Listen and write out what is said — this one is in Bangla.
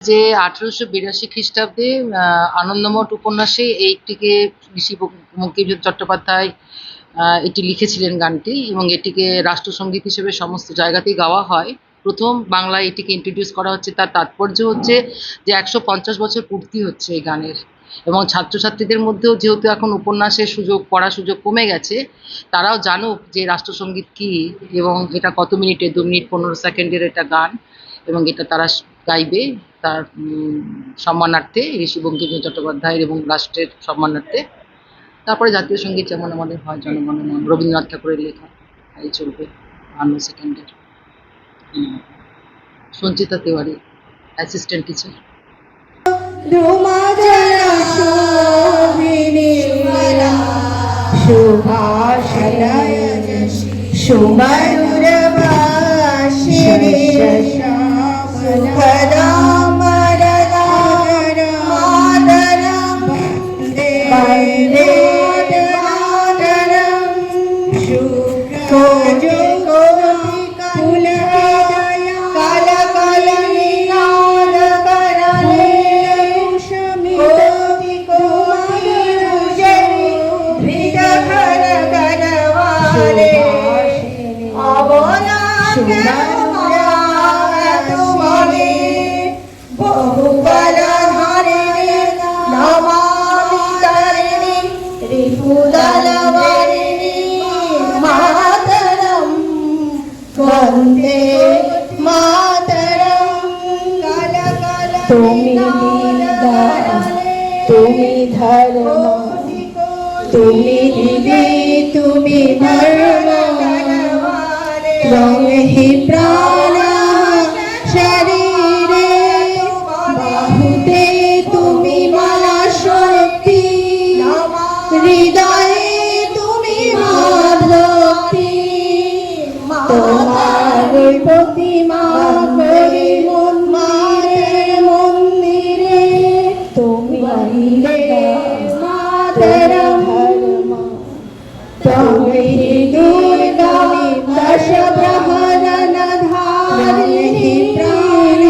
যে 1882 খ্রিস্টাব্দে আনন্দমঠ উপন্যাসে এইটিকে ঋষি বঙ্কিমচন্দ্র চট্টোপাধ্যায় এটি লিখেছিলেন গানটি, এবং এটিকে রাষ্ট্রসঙ্গীত হিসেবে সমস্ত জায়গাতেই গাওয়া হয়। প্রথম বাংলায় এটিকে ইন্ট্রোডিউস করা হচ্ছে, তার তাৎপর্য হচ্ছে যে 150 বছর পূর্তি হচ্ছে এই গানের, এবং ছাত্রছাত্রীদের মধ্যেও যেহেতু এখন উপন্যাসের সুযোগ, পড়ার সুযোগ কমে গেছে, তারাও জানুক যে রাষ্ট্রসঙ্গীত কী, এবং এটা কত মিনিটে, 2 মিনিট 15 সেকেন্ডের এটা গান, এবং এটা তারা গাইবে তার সম্মানার্থে, ঋষি বঙ্কিমচন্দ্র চট্টোপাধ্যায়ের এবং রাষ্ট্রের সম্মানার্থে। তারপরে জাতীয় সঙ্গীত যেমন আমাদের হয় জনগণমন, রবীন্দ্রনাথ ঠাকুরের লেখা, এই চলবে 52 সেকেন্ডের। Sanchita Tiwari, assistant teacher. তুমি ধর্ম, তুমি দিবি, তুমি ধর্ম, হি প্রাণ শরীরে, বাহুতে তুমি মালা শক্তি, হৃদয়ে তুমি ভক্তি, তোমার প্রতিমা করি মন্দিরে, তুমি মাতরম, তুমি দুর্গা দশ প্রহরণ ধারিণী প্রাণ,